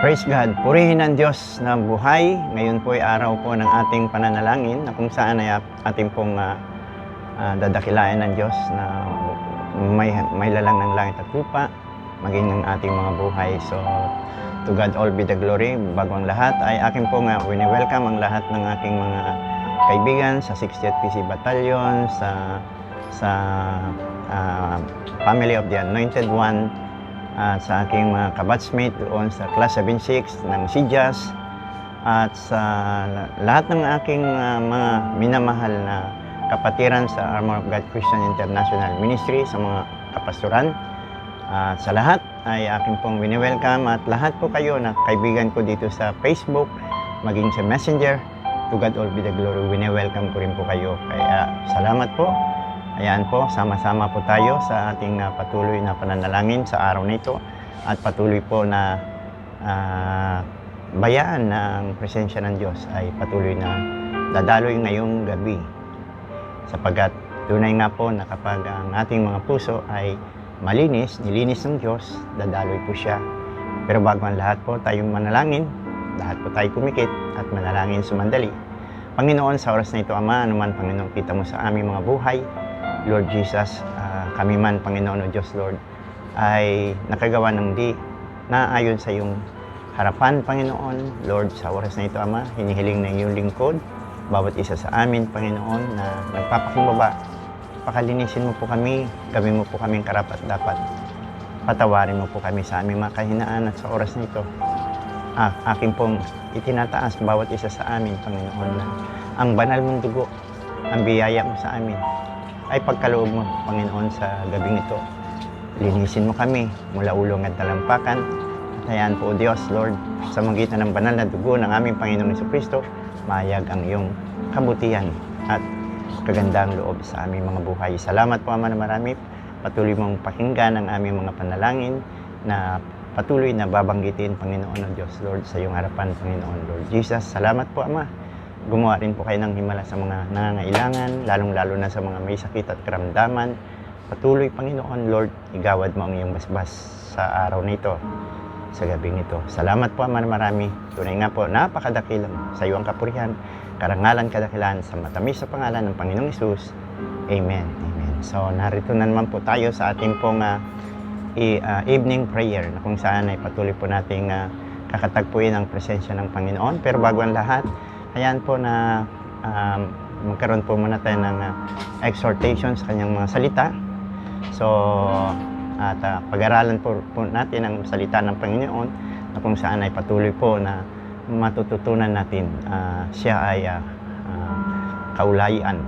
Praise God! Purihin ang Diyos na buhay. Ngayon po ay araw po ng ating pananalangin na kung saan ay ating pong dadakilain ng Diyos na may lalang ng langit at lupa, maging ng ating mga buhay. So, to God all be the glory. Bago ang lahat ay akin pong wini-welcome ang lahat ng aking mga kaibigan sa 60th PC Battalion, sa Family of the Anointed One, sa aking mga kabatsmate doon sa Class 76 ng SIJAS, at sa lahat ng aking mga minamahal na kapatiran sa Armor of God Christian International Ministry, sa mga kapastoran. Sa lahat ay aking pong wini-welcome, at lahat po kayo na kaibigan ko dito sa Facebook, maging sa Messenger, to God all be the glory, wini-welcome ko rin po kayo. Kaya salamat po. Ayan po, sama-sama po tayo sa ating patuloy na pananalangin sa araw na ito, at patuloy po na bayaan ng presensya ng Diyos ay patuloy na dadaloy ngayong gabi. Sapagkat tunay nga po na kapag ang ating mga puso ay malinis, nilinis ng Diyos, dadaloy po siya. Pero bago ang lahat po tayong manalangin, lahat po tayo kumikit at manalangin sumandali. Panginoon, sa oras na ito, Ama, anuman Panginoon kita mo sa aming mga buhay, Lord Jesus, kami man, Panginoon o Diyos, Lord, ay nakagawa ng di naayon sa iyong harapan, Panginoon. Lord, sa oras na ito, Ama, hinihiling na iyong lingkod, bawat isa sa amin, Panginoon, na nagpapakumbaba. Pakalinisin mo po kami, gawin mo po kaming karapat-dapat. Patawarin mo po kami sa aming mga kahinaan, at sa oras na ito, aking pong itinataas bawat isa sa amin, Panginoon, na ang banal mong dugo, ang biyaya mo sa amin, ay pagkaloob mo, Panginoon, sa gabing ito. Linisin mo kami mula ulo hanggang talampakan. At hayaan po, O Diyos, Lord, sa magitan ng banal na dugo ng aming Panginoong Jesucristo, mahayag ang iyong kabutihan at kagandang loob sa aming mga buhay. Salamat po, Ama, na marami. Patuloy mong pakinggan ang aming mga panalangin na patuloy na babanggitin, Panginoon o Diyos, Lord, sa iyong harapan, Panginoon, Lord Jesus. Salamat po, Ama. Gumawa rin po kayo ng himala sa mga nangangailangan, lalong-lalo na sa mga may sakit at karamdaman. Patuloy, Panginoon, Lord, igawad mo ang iyong basbas sa araw na ito, sa gabing ito. Salamat po, Ama, na marami. Tunay nga po, napakadakilang sa iyong kapurihan, karangalan, kadakilan, sa matamis sa pangalan ng Panginoong Hesus. Amen. Amen. So, narito na naman po tayo sa ating pong evening prayer, na kung saan ay patuloy po nating kakatagpuin ang presensya ng Panginoon. Pero bago ang lahat, ayan po na magkaroon po muna tayo ng exhortation sa kanyang mga salita. So, at pag-aralan po natin ang salita ng Panginoon, na kung saan ay patuloy po na matututunan natin siya ay kaulayan.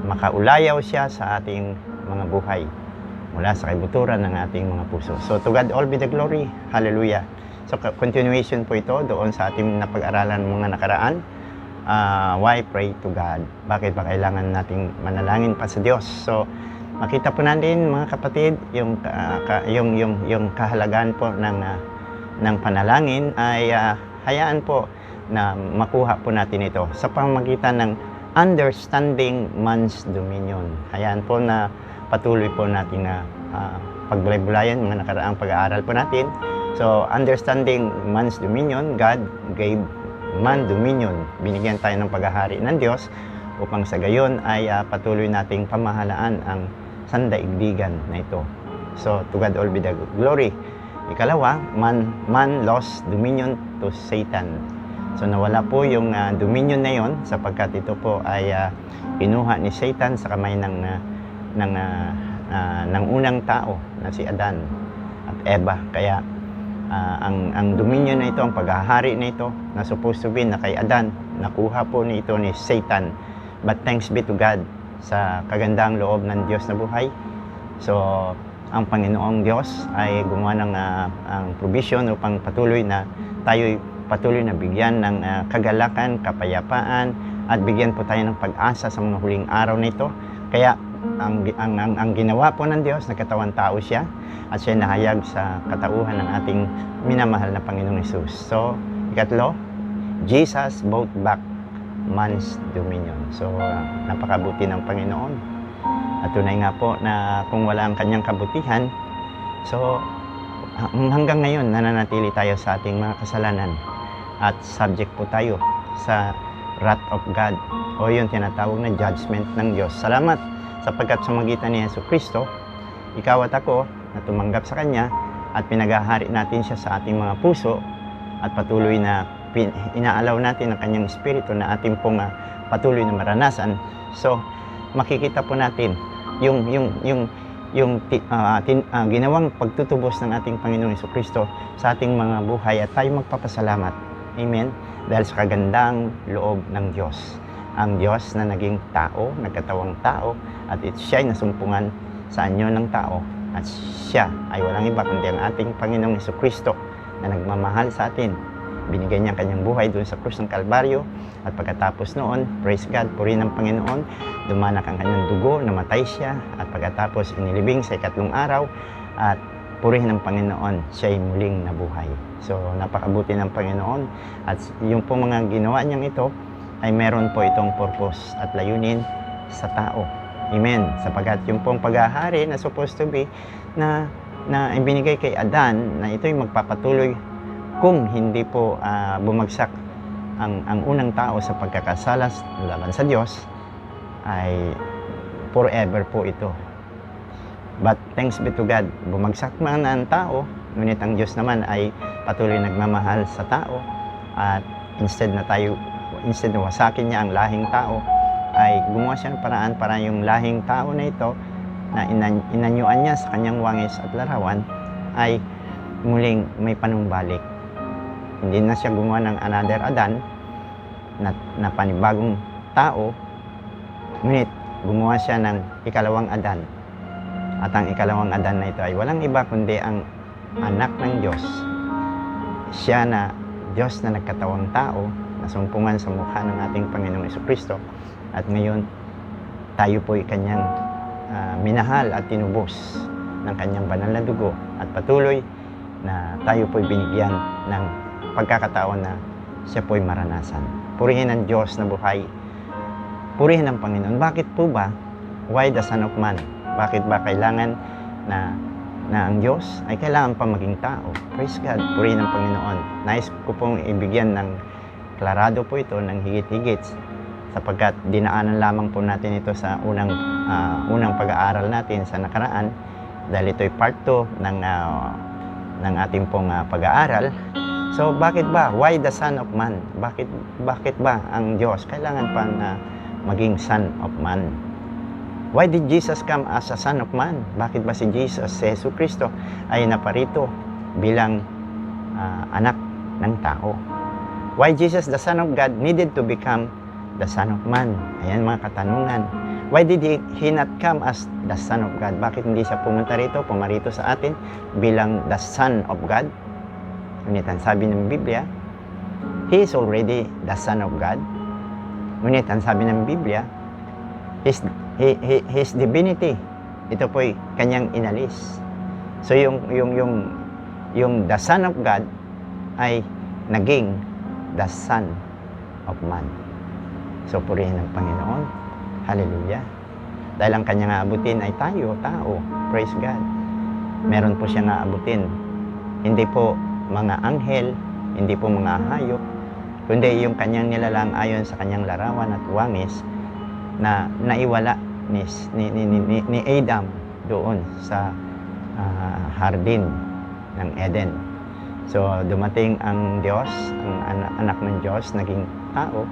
Makaulayaw siya sa ating mga buhay mula sa kaibuturan ng ating mga puso. So, to God all be the glory. Hallelujah. So, continuation po ito doon sa ating napag-aralan mga nakaraan. Why pray to God? Bakit ba kailangan nating manalangin pa sa Diyos? So, makita po natin, mga kapatid, yung kahalagaan po ng panalangin ay hayaan po na makuha po natin ito sa pamamagitan ng understanding man's dominion. Hayaan po na patuloy po natin na pagbulay-bulayan mga nakaraang pag-aaral po natin. So, understanding man's dominion, God gave man dominion. Binigyan tayo ng paghahari ng Diyos upang sa gayon ay patuloy nating pamahalaan ang sandaigdigan na ito. So, to God all be the glory. Ikalawa, man lost dominion to Satan. So, nawala po yung dominion na yon, sapagkat ito po ay kinuha ni Satan sa kamay ng unang tao na si Adan at Eva. Kaya ang dominion na ito, ang paghahari na ito, na supposed to be na kay Adan, nakuha po nito ni Satan. But thanks be to God sa kagandang loob ng Diyos na buhay. So, ang Panginoong Diyos ay gumawa ng ang provision upang patuloy na na bigyan ng kagalakan, kapayapaan, at bigyan po tayo ng pag-asa sa mga huling araw na ito. Kaya ang ginawa po ng Diyos, nagkatawan tao siya, at siya nahayag sa katauhan ng ating minamahal na Panginoong Hesus. So, ikatlo, Jesus bought back man's dominion. So, napakabuti ng Panginoon. At tunay nga po na kung wala ang kanyang kabutihan, so hanggang ngayon nananatili tayo sa ating mga kasalanan at subject po tayo sa wrath of God o yung tinatawag na judgment ng Diyos. Salamat sapagkat sa magitan ni Jesucristo, ikaw at ako na tumanggap sa Kanya at pinagahari natin siya sa ating mga puso at patuloy na inaalaw natin ang Kanyang Espiritu na ating pong patuloy na maranasan. So, makikita po natin yung ginawang pagtutubos ng ating Panginoong Jesucristo sa ating mga buhay at tayo magpapasalamat. Amen? Dahil sa kagandang loob ng Diyos. Ang Diyos na naging tao, nagkatawang tao, at siya'y nasumpungan sa anyo ng tao. At siya ay walang iba kundi ang ating Panginoong Jesucristo na nagmamahal sa atin. Binigay niya ang kanyang buhay doon sa krus ng Kalbaryo. At pagkatapos noon, praise God, purihin ng Panginoon, dumanak ang kanyang dugo, namatay siya. At pagkatapos inilibing sa ikatlong araw. At purihin ng Panginoon, siya'y muling nabuhay. So, napakabuti ng Panginoon. At yung po mga ginawa niyang ito, ay meron po itong purpose at layunin sa tao. Amen. Sapagkat yung pong paghahari na supposed to be na ibinigay kay Adan, na ito'y magpapatuloy kung hindi po bumagsak ang unang tao sa pagkakasala laban sa Diyos, ay forever po ito. But thanks be to God, bumagsak man ang tao, ngunit ang Diyos naman ay patuloy nagmamahal sa tao, at instead na wasakin niya ang lahing tao, ay gumawa siya ng paraan para yung lahing tao na ito na inanyuan niya sa kanyang wangis at larawan ay muling may panumbalik. Hindi na siya gumawa ng another Adan na panibagong tao, ngunit gumawa siya ng ikalawang Adan. At ang ikalawang Adan na ito ay walang iba kundi ang anak ng Diyos. Siya na Diyos na nagkatawang tao, nasumpungan sa mukha ng ating Panginoong Jesucristo. At ngayon, tayo po'y kanyang minahal at tinubos ng kanyang banal na dugo. At patuloy na tayo po'y binigyan ng pagkakataon na siya po'y maranasan. Purihin ang Diyos na buhay. Purihin ang Panginoon. Bakit po ba? Why the Son of Man? Bakit ba kailangan na ang Diyos ay kailangan pa maging tao? Praise God. Purihin ang Panginoon. Nais ko pong ibigyan ng klarado po ito ng higit-higit, sapagkat dinaanan lamang po natin ito sa unang pag-aaral natin sa nakaraan, dahil ito'y part 2 ng ating pong pag-aaral. So bakit ba? Why the Son of Man? Bakit ba ang Diyos kailangan pang maging Son of Man? Why did Jesus come as a Son of Man? Bakit ba si Jesus, si Jesucristo, ay naparito bilang anak ng tao? Why Jesus, the Son of God, needed to become the Son of Man? Ayan mga katanungan. Why did he not come as the Son of God? Bakit hindi siya pumarito sa atin bilang the Son of God? Ngunit ang sabi ng Biblia, He is already the Son of God. Ngunit ang sabi ng Biblia, His divinity, ito po'y kanyang inalis. So yung the Son of God ay naging the Son of Man. So purihin ng Panginoon. Hallelujah. Dahil ang kanyang aabutin ay tayo, tao. Praise God. Meron po siyang aabutin. Hindi po mga anghel, hindi po mga hayop, kundi yung kanyang nilalang ayon sa kanyang larawan at wangis na naiwala ni Adam doon sa hardin ng Eden. So dumating ang Diyos, ang anak ng Diyos, naging tao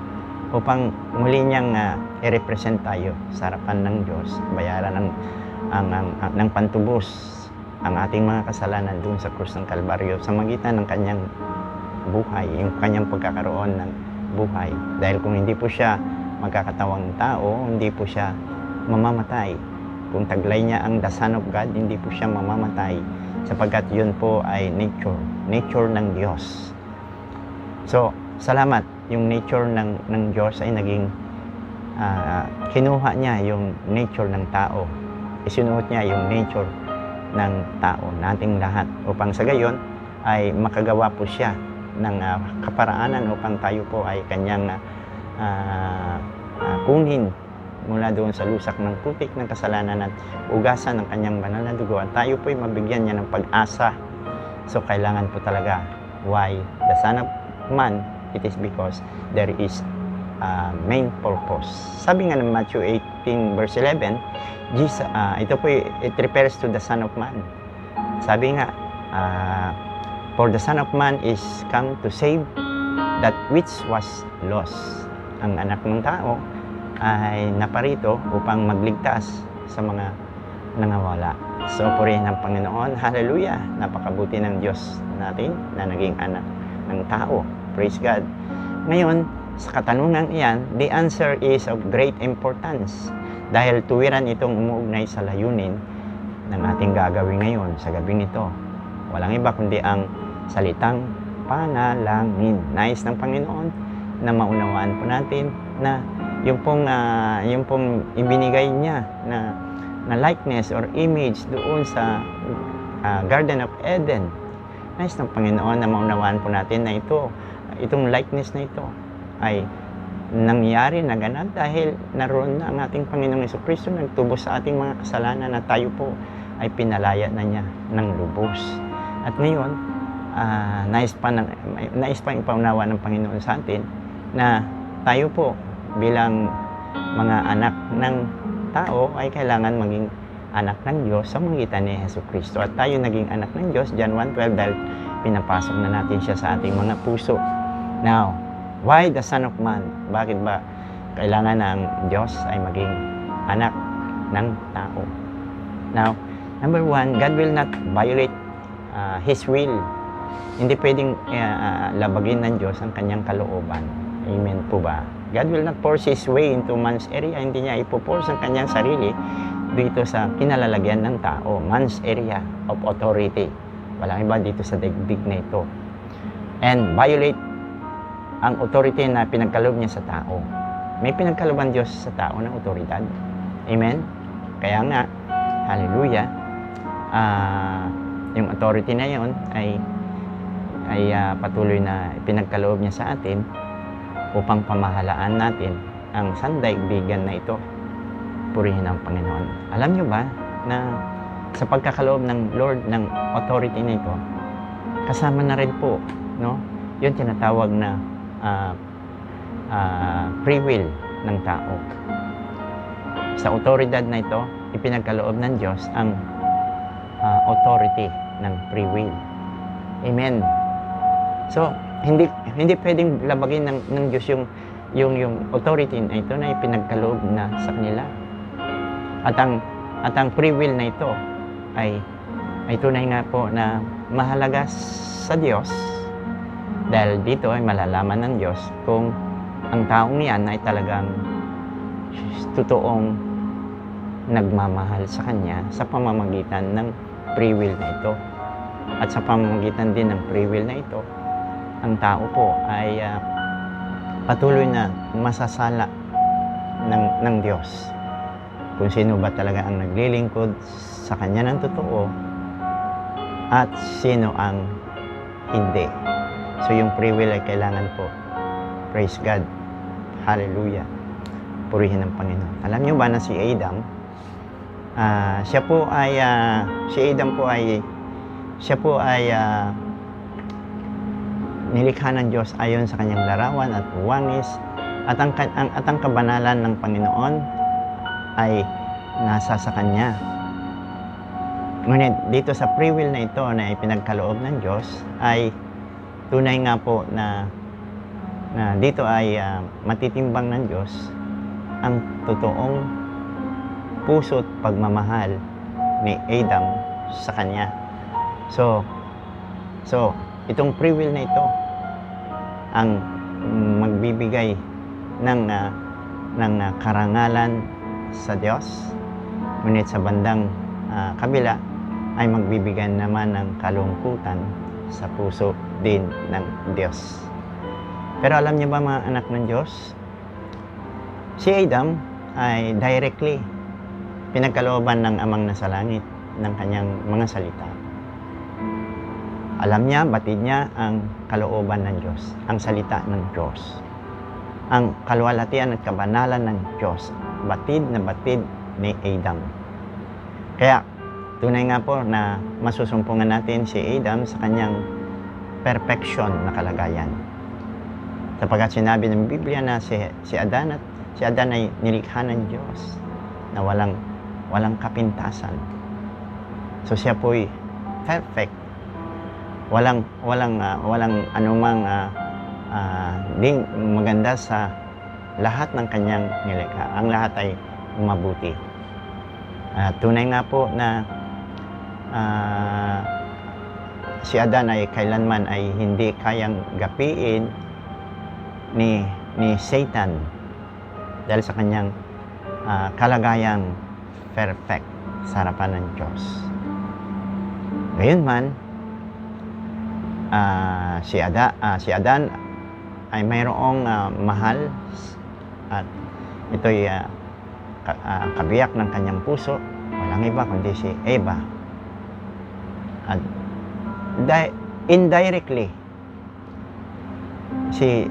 upang muli niyang i-represent tayo sa harapan ng Diyos, bayaran ng pantubos ang ating mga kasalanan doon sa krus ng Kalbaryo sa magitan ng kanyang buhay, yung kanyang pagkakaroon ng buhay. Dahil kung hindi po siya magkakatawang tao, hindi po siya mamamatay. Kung taglay niya ang the Son of God, hindi po siya mamamatay, sapagkat yun po ay nature ng Diyos. So, salamat. Yung nature ng Diyos ay naging kinuha niya yung nature ng tao. Isinuot niya yung nature ng tao, nating lahat, upang sa gayon ay makagawa po siya ng kaparaanan upang tayo po ay kanyang kunin mula doon sa lusak ng putik ng kasalanan at ugasan ng kanyang banal na dugo, at tayo po ay mabigyan niya ng pag-asa So, kailangan po talaga. Why the Son of Man? It is because there is a main purpose. Sabi nga ng Matthew 18 verse 11, Jesus, ito po, it refers to the Son of Man. Sabi nga, for the Son of Man is come to save that which was lost. Ang anak ng tao ay naparito upang magligtas sa mga nangawala. So, purihin ang Panginoon. Hallelujah! Napakabuti ng Diyos natin na naging anak ng tao. Praise God. Ngayon, sa katanungan iyan, the answer is of great importance dahil tuwiran itong umuugnay sa layunin ng ating gagawin ngayon sa gabing ito. Walang iba kundi ang salitang panalangin. Nais ng Panginoon na maunawaan po natin na yung pong ibinigay niya na likeness or image doon sa Garden of Eden. Nais ng Panginoon na maunawaan po natin na itong likeness na ito ay nangyari, naganap dahil naroon na ang ating Panginoong Jesucristo nagtubos sa ating mga kasalanan na tayo po ay pinalaya na niya ng lubos. At ngayon, nais pa ipaunawa ng Panginoon sa atin na tayo po bilang mga anak ng tao ay kailangan maging anak ng Diyos sa magitan ni Jesucristo. At tayo naging anak ng Diyos, John 1:12, dahil pinapasok na natin siya sa ating mga puso. Now, why the Son of Man? Bakit ba kailangan ng Diyos ay maging anak ng tao? Now, number one, God will not violate His will. Hindi pwedeng labagin ng Diyos ang kanyang kalooban. Amen po ba? God will not force His way into man's area. Hindi niya ipoforce ang kanyang sarili dito sa kinalalagyan ng tao. Man's area of authority. Walang iba dito sa daigdig na ito. And violate ang authority na pinagkaloob niya sa tao. May pinagkalooban Diyos sa tao ng otoridad. Amen? Kaya nga, hallelujah, yung authority na yon ay patuloy na pinagkaloob niya sa atin upang pamahalaan natin ang sandaigdigan na ito. Purihin ang Panginoon. Alam niyo ba na sa pagkakaloob ng Lord ng authority na ito, kasama na rin po, no, yung tinatawag na free will ng tao. Sa otoridad na ito, ipinagkaloob ng Diyos ang authority ng free will. Amen. So, hindi pwedeng labagin ng Diyos yung authority na ito na ipinagkaloob na sa kanila. At ang free will na ito ay tunay nga po na mahalaga sa Diyos dahil dito ay malalaman ng Diyos kung ang taong yan ay talagang totoong nagmamahal sa Kanya sa pamamagitan ng free will na ito. At sa pamamagitan din ng free will na ito, ang tao po ay patuloy na masasala ng Diyos. Kung sino ba talaga ang naglilingkod sa Kanya ng totoo at sino ang hindi. So yung free will ay kailangan po. Praise God. Hallelujah. Purihin ang Panginoon. Alam niyo ba na si Adam, siya po ay nilikha ng Diyos ayon sa kanyang larawan at wangis at ang kabanalan ng Panginoon ay nasa sa kanya. Ngunit dito sa free will na ito na ipinagkaloob ng Diyos ay tunay nga po na dito ay matitimbang ng Diyos ang totoong puso't pagmamahal ni Adam sa kanya. So itong free will na ito ang magbibigay ng karangalan sa Diyos, ngunit sa bandang kabila ay magbibigay naman ng kalungkutan sa puso din ng Diyos. Pero alam niyo ba mga anak ng Diyos, si Adam ay directly pinagkalooban ng Amang nasa langit ng kanyang mga salita. Alam niya, batid niya ang kalooban ng Diyos, ang salita ng Diyos. Ang kaluwalhatian at kabanalan ng Diyos, batid na batid ni Adam. Kaya, tunay nga po na masusumpungan natin si Adam sa kanyang perfection na kalagayan. Sapagkat sinabi ng Biblia na si Adan ay nilikha ng Diyos na walang kapintasan. So siya po'y perfect. Walang anumang di maganda sa lahat ng kanyang nilikha. Ang lahat ay mabuti. Tunay nga po na si Adan ay kailanman ay hindi kayang gapiin ni Satan dahil sa kanyang kalagayang perfect sa harapan ng Diyos. Gayunman, si Adan ay mayroong mahal at ito'y kabiyak ng kanyang puso. Walang iba kundi si Eva. At indirectly, si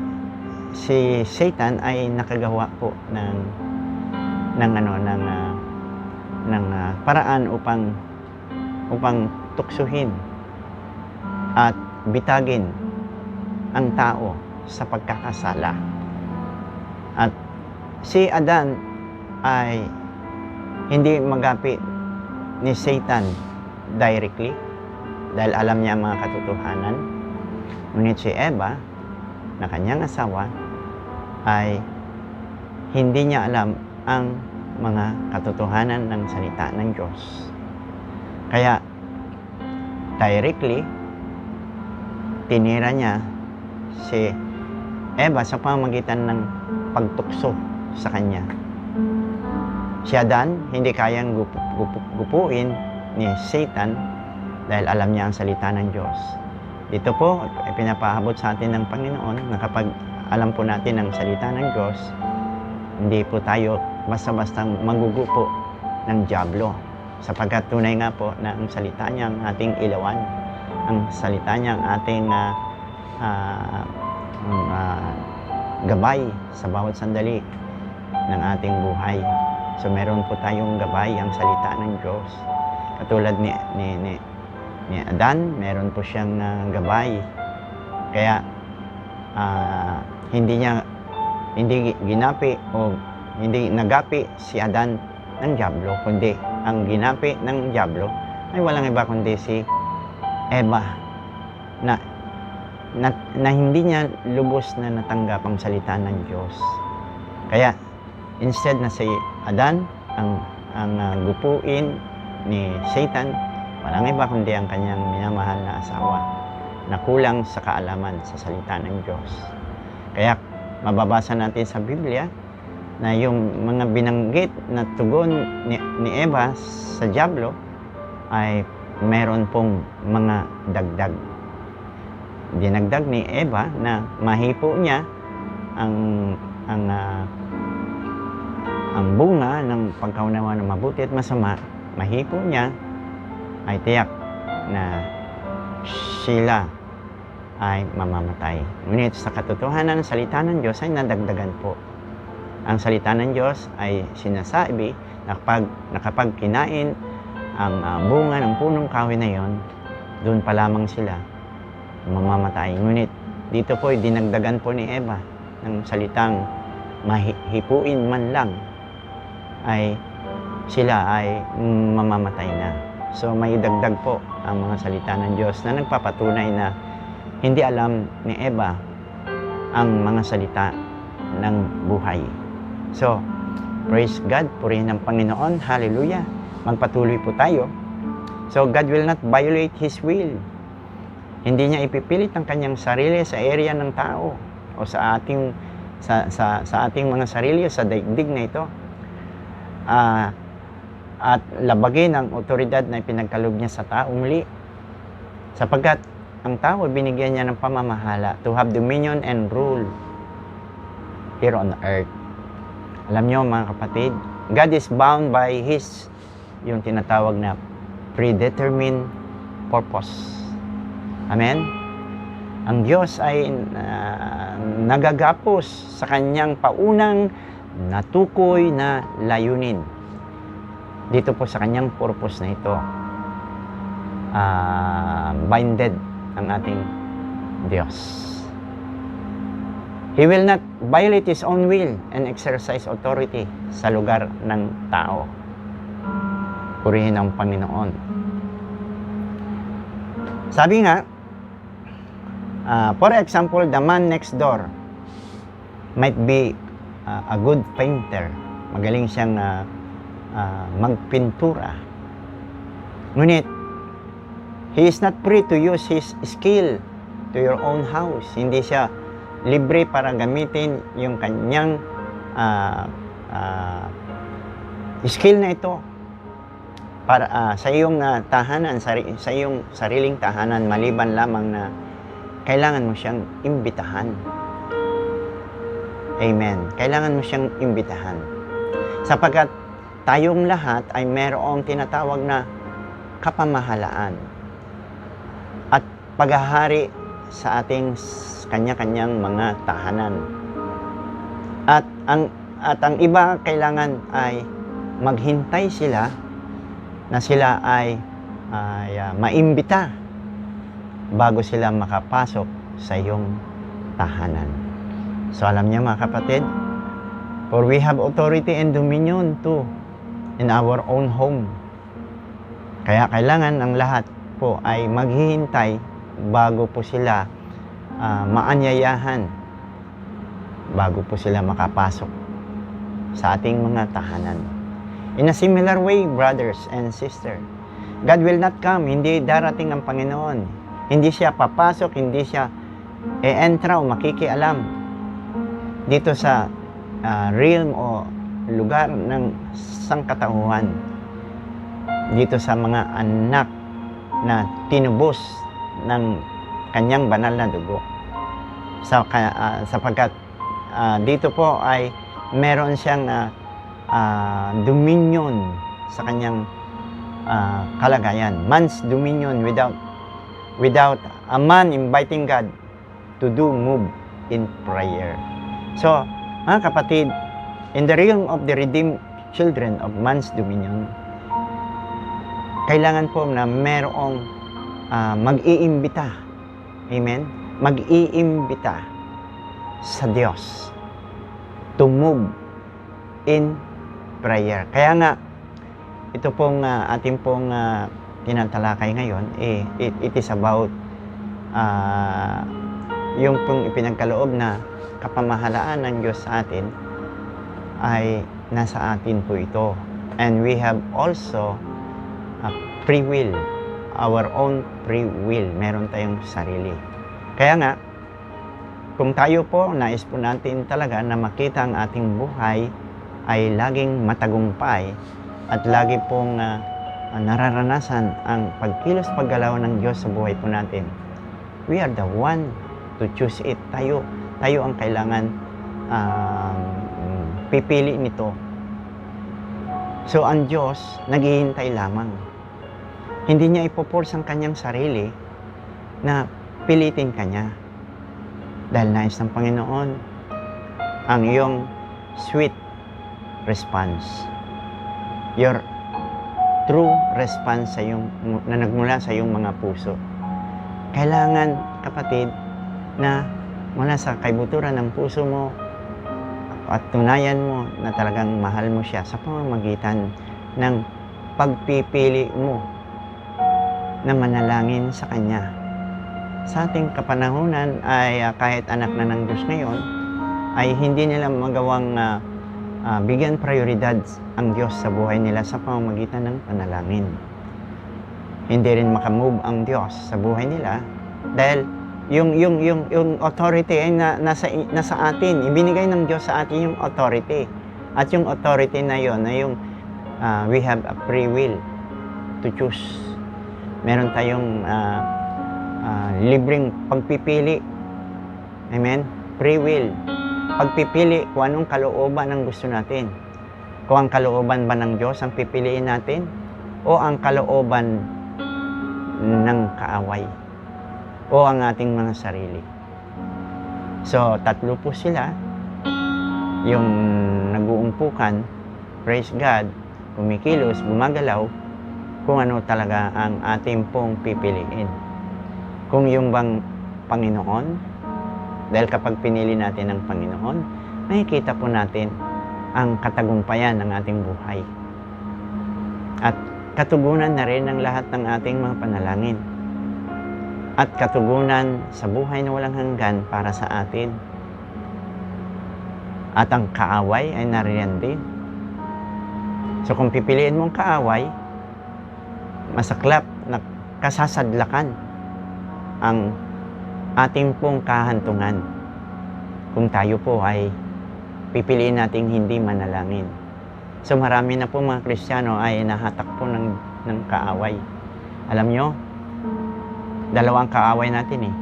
Satan ay nakagawa po ng paraan upang tuksuhin at bitagin ang tao sa pagkakasala. At si Adan ay hindi magapi ni Satan directly dahil alam niya ang mga katotohanan. Ngunit si Eva na kanyang asawa ay hindi niya alam ang mga katotohanan ng salita ng Diyos. Kaya directly tinira niya si Eva sa pamamagitan ng pagtukso sa kanya. Si Adan hindi kayang gupuin ni Satan dahil alam niya ang salita ng Diyos. Dito po, pinapahabot sa atin ng Panginoon na kapag alam po natin ang salita ng Diyos, hindi po tayo basta-basta magugupo ng dyablo. Sapagkat tunay nga po na ang salita niya ang ating ilawan, ang salita niya ang ating gabay sa bawat sandali ng ating buhay. So meron po tayong gabay ang salita ng Diyos. Katulad ni Adan, meron po siyang gabay. Kaya hindi ginapi o hindi nagapi si Adan ng dyablo, kundi ang ginapi ng dyablo ay walang iba kundi si Eva na hindi niya lubos na natanggap ang salita ng Diyos. Kaya instead na si Adan ang gupuin ni Satan, walang iba kundi ang kanyang minamahal na asawa na kulang sa kaalaman sa salita ng Diyos. Kaya mababasa natin sa Biblia na yung mga binanggit na tugon ni Eva sa dyablo ay meron pong mga dagdag. Dinagdag ni Eva na mahipo niya ang bunga ng pagkaunawa ng mabuti at masama. Mahipo niya ay tiyak na sila ay mamamatay. Ngunit sa katotohanan ng salita ng Diyos ay nadagdagan po. Ang salita ng Diyos ay sinasabi na kapag kinain ang bunga ng punong kahoy na yon, doon pa lamang sila mamamatay. Ngunit dito po ay dinagdagan po ni Eva ng salitang mahipuin man lang ay sila ay mamamatay na. So may dagdag po ang mga salita ng Diyos na nagpapatunay na hindi alam ni Eva ang mga salita ng buhay. So, praise God, purihin ng Panginoon, hallelujah. Magpatuloy po tayo. So, God will not violate His will. Hindi niya ipipilit ang kanyang sarili sa area ng tao o sa ating mga sarili, sa daigdig na ito. At labagin ang otoridad na ipinagkaloob niya sa tao muli. Sapagkat ang tao binigyan niya ng pamamahala to have dominion and rule here on earth. Alam niyo mga kapatid, God is bound by His yung tinatawag na predetermined purpose. Amen? Ang Diyos ay nagagapos sa kanyang paunang natukoy na layunin. Dito po sa kanyang purpose na ito. binded ang ating Diyos. He will not violate His own will and exercise authority sa lugar ng tao. Purihin ang Panginoon. Sabi nga, for example, the man next door might be a good painter. Magaling siyang magpintura. Ngunit, he is not free to use his skill to your own house. Hindi siya libre para gamitin yung kanyang skill na ito para sa iyong tahanan, sa iyong sariling tahanan, maliban lamang na kailangan mo siyang imbitahan. Amen. Kailangan mo siyang imbitahan. Sapagkat tayong lahat ay mayroong tinatawag na kapamahalaan at paghahari sa ating kanya-kanyang mga tahanan. At ang iba kailangan ay maghintay sila na sila ay maimbita bago sila makapasok sa iyong tahanan. So alam niyo mga kapatid, for we have authority and dominion too in our own home. Kaya kailangan ang lahat po ay maghihintay bago po sila maanyayahan, bago po sila makapasok sa ating mga tahanan. In a similar way, brothers and sisters, God will not come, hindi darating ang Panginoon. Hindi siya papasok, hindi siya e-entra o makikialam dito sa realm o lugar ng sangkatauhan, dito sa mga anak na tinubos ng kanyang banal na dugo. Sapagkat dito po ay meron siyang dominion sa kanyang kalagayan. Man's dominion without a man inviting God to do move in prayer. So, mga kapatid, in the realm of the redeemed children of man's dominion, kailangan po na merong mag-iimbita. Amen? Mag-iimbita sa Diyos to move in prayer. Kaya nga, ito pong ating pong tinatalakay ngayon, it is about yung pong ipinagkaloob na kapamahalaan ng Diyos sa atin ay nasa atin po ito. And we have also a free will, our own free will. Meron tayong sarili. Kaya nga, kung tayo po, nais po natin talaga na makita ang ating buhay ay laging matagumpay at lagi pong nararanasan ang pagkilos paggalaw ng Diyos sa buhay po natin. We are the one to choose it. Tayo ang kailangan pipili nito. So, ang Diyos, naghihintay lamang. Hindi niya ipoforce ang kanyang sarili na pilitin kanya. Dahil nais ng Panginoon ang iyong sweet response. Your true response sa iyong, na nagmula sa iyong mga puso. Kailangan, kapatid, na mula sa kaibuturan ng puso mo at tunayan mo na talagang mahal mo siya sa pamamagitan ng pagpipili mo na manalangin sa Kanya. Sa ating kapanahunan ay kahit anak na ng Diyos ngayon, ay hindi nila magawang bigyan prioridad ang Diyos sa buhay nila sa pamamagitan ng panalangin. Hindi rin makamove ang Diyos sa buhay nila dahil yung authority ay nasa atin. Ibinigay ng Diyos sa atin yung authority. At yung authority na yon na yung we have a free will to choose. Meron tayong libreng pagpipili. Amen? Free will. Pagpipili kung anong kalooban ang gusto natin. Kung ang kalooban ba ng Diyos ang pipiliin natin o ang kalooban ng kaaway o ang ating mga sarili. So, tatlo po sila. Yung nag-uumpukan, praise God, kumikilos, gumagalaw, kung ano talaga ang ating pong pipiliin. Kung yung bang Panginoon, dahil kapag pinili natin ang Panginoon, makikita po natin ang katagumpayan ng ating buhay. At katugunan na rin ng lahat ng ating mga panalangin. At katugunan sa buhay na walang hanggan para sa atin. At ang kaaway ay nariyan din. So kung pipiliin mong kaaway, masaklap na kasasadlakan ang ating pong kahantungan kung tayo po ay pipiliin nating hindi manalangin. So marami na po mga Kristiyano ay nahatak po ng kaaway. Alam nyo, dalawang kaaway natin eh.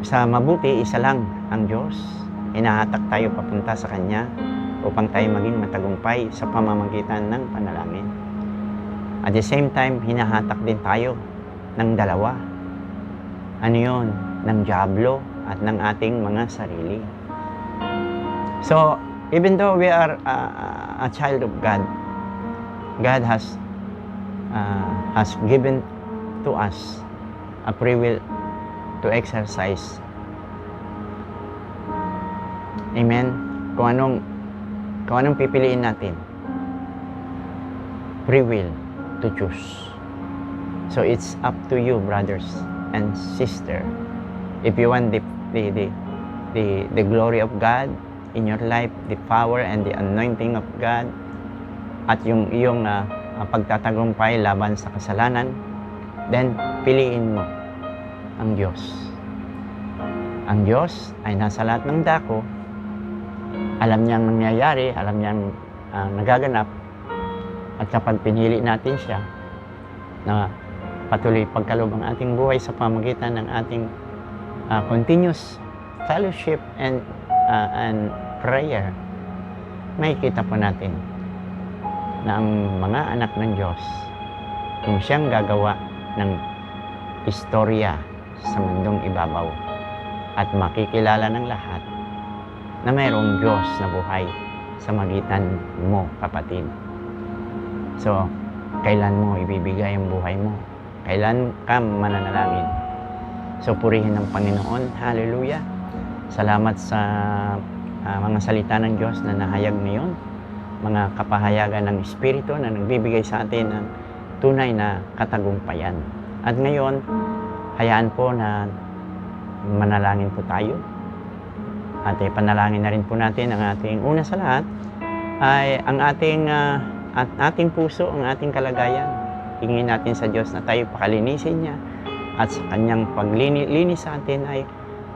Sa mabuti, isa lang ang Diyos. Hinahatak tayo papunta sa Kanya upang tayo maging matagumpay sa pamamagitan ng panalangin. At the same time, hinahatak din tayo ng dalawa. Ano yun? Ng diablo at ng ating mga sarili. So, even though we are a child of God, God has given to us a free will to exercise. Amen? Kung anong pipiliin natin. Free will to choose. So it's up to you, brothers and sister. If you want the glory of God in your life, the power and the anointing of God, at yung iyong pagtatagumpay laban sa kasalanan, then piliin mo ang Diyos. Ang Diyos ay nasa lahat ng dako. Alam niyang nangyayari, alam niyang nagaganap. At kapag pinili natin siya na patuloy pagkaloob ang ating buhay sa pamagitan ng ating continuous fellowship and prayer, makikita po natin na ang mga anak ng Diyos, kung siyang gagawa ng istorya sa mundong ibabaw at makikilala ng lahat na mayroong Diyos na buhay sa magitan mo, kapatid. So, kailan mo ibibigay ang buhay mo? Kailan ka mananalangin? So, purihin ng Panginoon. Hallelujah. Salamat sa mga salita ng Diyos na nahayag ngayon. Mga kapahayagan ng Espiritu na nagbibigay sa atin ng tunay na katagumpayan. At ngayon, hayaan po na manalangin po tayo. At panalangin na rin po natin ang ating una sa lahat ay ang ating puso, ang ating kalagayan. Hingin natin sa Diyos na tayo pakalinisin niya at sa kanyang paglinis sa atin ay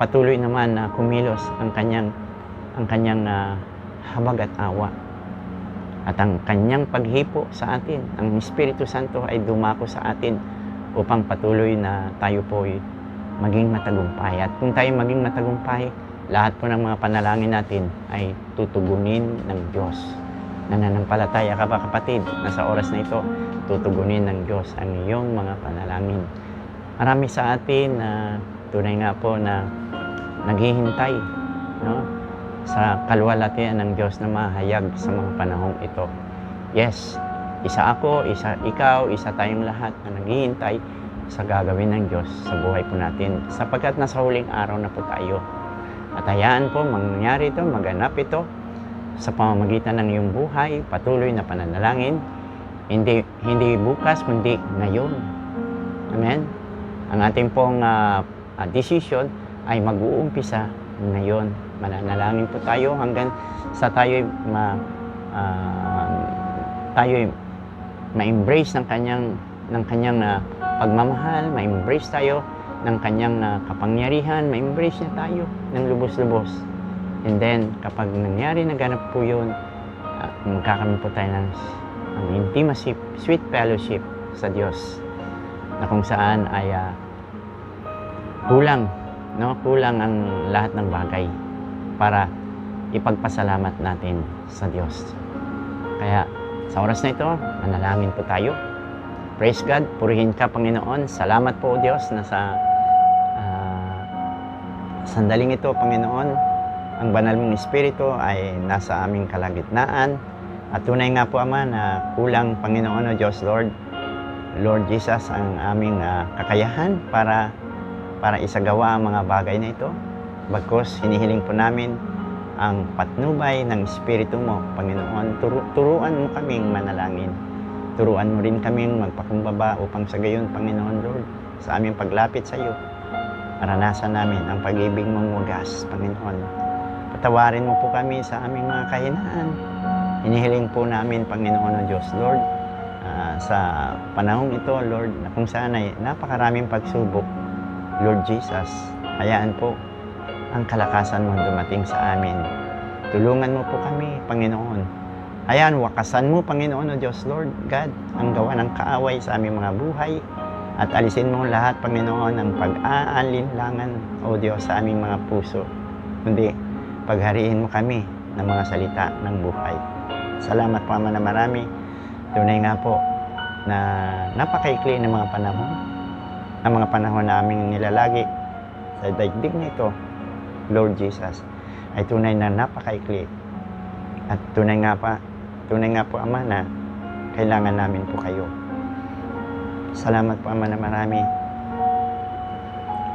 patuloy naman na kumilos ang kanyang habag at awa. At ang kanyang paghipo sa atin, ang Espiritu Santo ay dumako sa atin upang patuloy na tayo po ay maging matagumpay. At kung tayo maging matagumpay, lahat po ng mga panalangin natin ay tutugunin ng Diyos. Nananampalataya ka ba, kapatid, na sa oras na ito, tutugunin ng Diyos ang iyong mga panalangin. Marami sa atin na tunay nga po na naghihintay, no, sa kalwalhatian ng Diyos na mahayag sa mga panahong ito. Yes, isa ako, isa ikaw, isa tayong lahat na naghihintay sa gagawin ng Diyos sa buhay po natin, sapagkat nasa huling araw na po tayo. At hayaan po mangyari ito, maganap ito sa pamamagitan ng iyong buhay, patuloy na pananalangin, hindi bukas kundi ngayon. Amen. Ang ating pong decision ay mag-uumpisa ngayon. Mananalangin po tayo hanggang sa tayo ma-embrace ng kanyang pagmamahal, ma-embrace tayo ng kanyang kapangyarihan, ma-embrace niya tayo ng lubos-lubos. And then, kapag nangyari, naganap po yun, magkakaroon po tayo ng intimacy, sweet fellowship sa Diyos, na kung saan ay kulang ang lahat ng bagay para ipagpasalamat natin sa Diyos. Kaya, sa oras na ito, manalangin po tayo. Praise God, purihin ka, Panginoon. Salamat po, Diyos, na sa sandaling ito, Panginoon, ang banal mong Espiritu ay nasa aming kalagitnaan At tunay nga po, Ama, na kulang, Panginoon o Diyos, Lord Jesus, ang aming kakayahan para isagawa ang mga bagay na ito. Bagkus, hinihiling po namin ang patnubay ng Espiritu mo, Panginoon. Turuan mo kaming manalangin. Turuan mo rin kaming magpakumbaba upang sa gayon, Panginoon Lord, sa aming paglapit sa iyo, maranasan namin ang pag-ibig mong wagas, Panginoon. Patawarin mo po kami sa aming mga kahinaan. Hinihiling po namin, Panginoon o Diyos, Lord, sa panahong ito, Lord, na kung saan ay napakaraming pagsubok, Lord Jesus, hayaan po ang kalakasan mo dumating sa amin. Tulungan mo po kami, Panginoon. Hayaan, wakasan mo, Panginoon o Diyos, Lord God, ang gawa ng kaaway sa aming mga buhay at alisin mo lahat, Panginoon, ang pag-aalinlangan, o Diyos, sa aming mga puso. Kundi, paghariin mo kami ng mga salita ng buhay. Salamat po, Ama, na marami. Tunay nga po na napakaikli ng mga panahon. Ang mga panahon na aming nilalagi sa daigdig nito, Lord Jesus, ay tunay na napakaikli. At tunay nga po, Ama, na kailangan namin po kayo. Salamat po, Ama, na marami.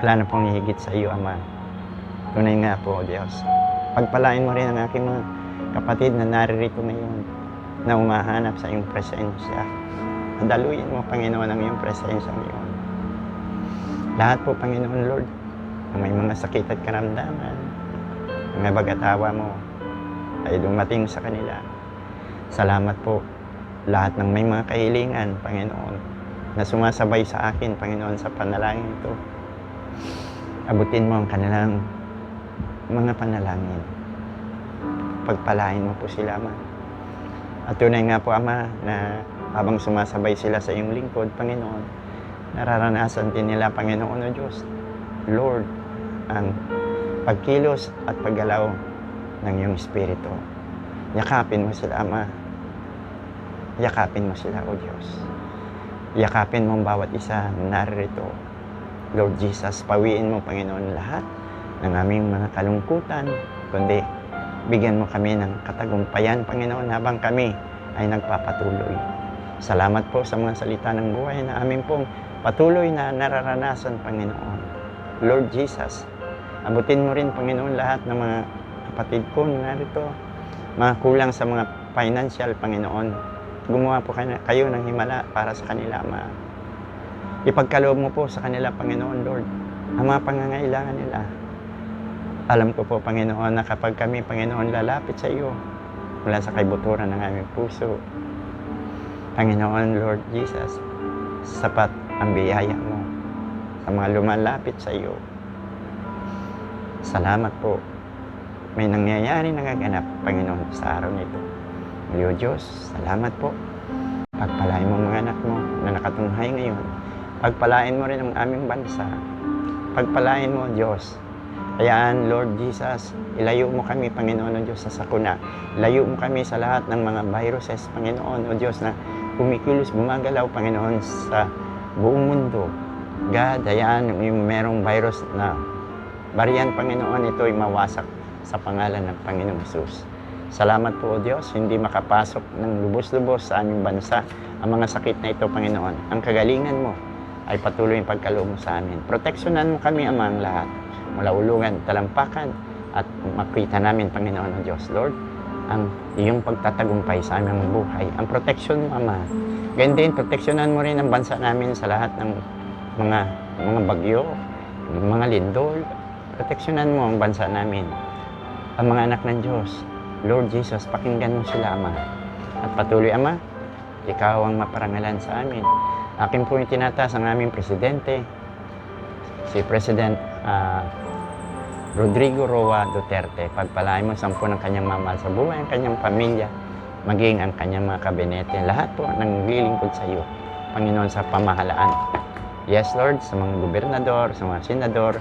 Wala na pong higit sa iyo, Ama. Tunay nga po, Diyos. Pagpalain mo rin ang aking mga kapatid na naririto ngayon, na umahanap sa iyong presensya. Daluyan mo, Panginoon, ang iyong presensya ngayon. Lahat po, Panginoon Lord, na may mga sakit at karamdaman, mga bagatawa mo, ay dumating sa kanila. Salamat po, lahat ng may mga kahilingan, Panginoon, na sumasabay sa akin, Panginoon, sa panalangin ito. Abutin mo ang kanilang mga panalangin. Pagpalain mo po sila, Ama. At tunay nga po, Ama, na habang sumasabay sila sa iyong lingkod, Panginoon, nararanasan din nila, Panginoon o Diyos, Lord, ang pagkilos at paggalaw ng iyong Espiritu. Yakapin mo sila, Ama. Yakapin mo sila, o Diyos. Yakapin mo ang bawat isa na naririto. Lord Jesus, pawiin mo, Panginoon, lahat ng aming mga kalungkutan, kundi bigyan mo kami ng katagumpayan, Panginoon, habang kami ay nagpapatuloy. Salamat po sa mga salita ng buhay na amin pong patuloy na nararanasan, Panginoon. Lord Jesus, abutin mo rin, Panginoon, lahat ng mga kapatid ko na narito, mga kulang sa mga financial, Panginoon. Gumawa po kayo ng himala para sa kanila, Ama. Ipagkaloob mo po sa kanila, Panginoon, Lord, ang mga pangangailangan nila. Alam ko po, Panginoon, na kapag kami, Panginoon, lalapit sa iyo mula sa kaibuturan ng aming puso, Panginoon, Lord Jesus, sapat ang biyaya mo sa mga lumalapit sa iyo. Salamat po. May nangyayari nagaganap, Panginoon, sa araw nito. Muli, O Diyos, salamat po. Pagpalain mo mga anak mo na nakatunghay ngayon. Pagpalain mo rin ang aming bansa. Pagpalain mo, Diyos. Hayaan, Lord Jesus, ilayo mo kami, Panginoon o Diyos, sa sakuna. Ilayo mo kami sa lahat ng mga viruses, Panginoon o Diyos, na kumikilos, gumagalaw, Panginoon, sa buong mundo. God, hayaan yung merong virus na variant, Panginoon, ito ay mawasak sa pangalan ng Panginoong Hesus. Salamat po, O Diyos, hindi makapasok ng lubos-lubos sa aming bansa ang mga sakit na ito, Panginoon. Ang kagalingan mo ay patuloy yung pagkaloob mo sa amin. Proteksyonan mo kami, Ama, ang lahat, mula ulungan, talampakan, at makita namin, Panginoon o Diyos, Lord, ang iyong pagtatagumpay sa aming buhay. Ang proteksyon mo, Ama. Ganyan din, proteksyonan mo rin ang bansa namin sa lahat ng mga bagyo, mga lindol. Proteksyonan mo ang bansa namin. Ang mga anak ng Diyos, Lord Jesus, pakinggan mo sila, Ama. At patuloy, Ama, ikaw ang maparangalan sa amin. Akin po yung tinataas ang aming presidente, si President Rodrigo Roa Duterte. Pagpalain mo sampu ng kanyang mamahal sa buhay, ang kanyang pamilya, maging ang kanyang mga kabinete. Lahat po naglilingkod sa iyo, Panginoon, sa pamahalaan. Yes, Lord, sa mga gobernador, sa mga senador,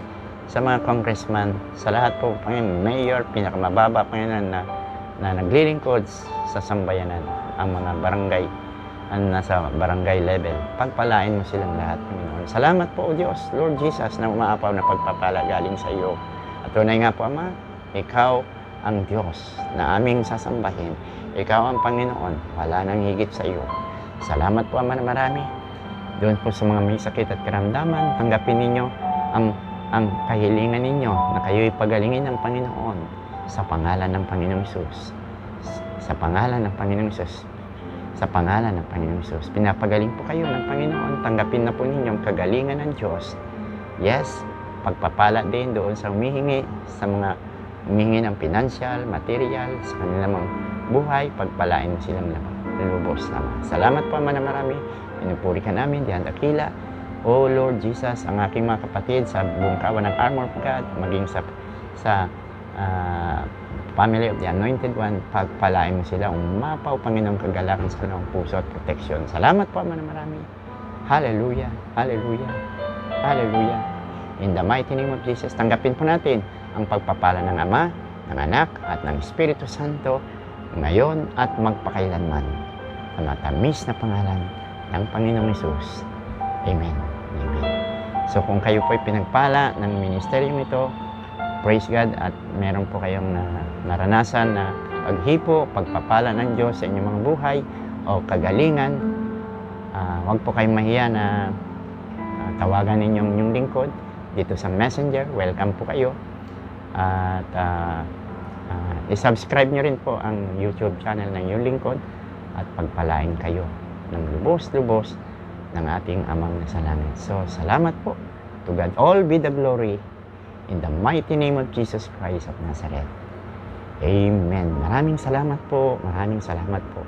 sa mga congressman, sa lahat po, Panginoon, mayor, pinakamababa, Panginoon, na naglilingkod sa sambayanan, ang mga barangay, nasa barangay level. Pagpalain mo silang lahat, Panginoon. Salamat po, O Diyos, Lord Jesus, na umaapaw na pagpapala galing sa iyo. At tunay nga po, Ama, ikaw ang Diyos na aming sasambahin. Ikaw ang Panginoon, wala nang higit sa iyo. Salamat po, Ama, na marami. Doon po sa mga may sakit at karamdaman, tanggapin ninyo ang kahilingan ninyo na kayo'y pagalingin ng Panginoon sa pangalan ng Panginoong Hesus. Sa pangalan ng Panginoong Hesus. Sa pangalan ng Panginoong Hesus. Pinapagaling po kayo ng Panginoon. Tanggapin na po ninyo ang kagalingan ng Diyos. Yes, pagpapala din doon sa humihingi, sa mga humihingi ng financial, material, sa kanilang mga buhay, pagpalain mo silang lubos naman. Salamat po, Ama, na marami. Pinupuri ka namin, diyan dakila. O Lord Jesus, ang aking mga kapatid sa buong kawan ng Armor of God, maging sa family of the Anointed One, pagpalain mo sila, umapaw, Panginoong, kagalakan sa kanilang puso at proteksyon. Salamat po, Ama, na marami. Hallelujah, hallelujah, hallelujah. In the mighty name of Jesus, tanggapin po natin ang pagpapala ng Ama, ng Anak, at ng Espiritu Santo, ngayon at magpakailanman. Sa matamis na pangalan ng Panginoong Hesus. Amen. Amen. So kung kayo po ay pinagpala ng ministeryong ito, praise God, at meron po kayong naranasan na paghipo, pagpapala ng Diyos sa inyong mga buhay o kagalingan, huwag po kayong mahiya na tawagan ninyong yung lingkod dito sa Messenger. Welcome po kayo. At i-subscribe nyo rin po ang YouTube channel ng yung lingkod at pagpalain kayo ng lubos-lubos ng ating Amang nasa langit. So, salamat po. To God all be the glory in the mighty name of Jesus Christ of Nazareth. Amen. Maraming salamat po. Maraming salamat po.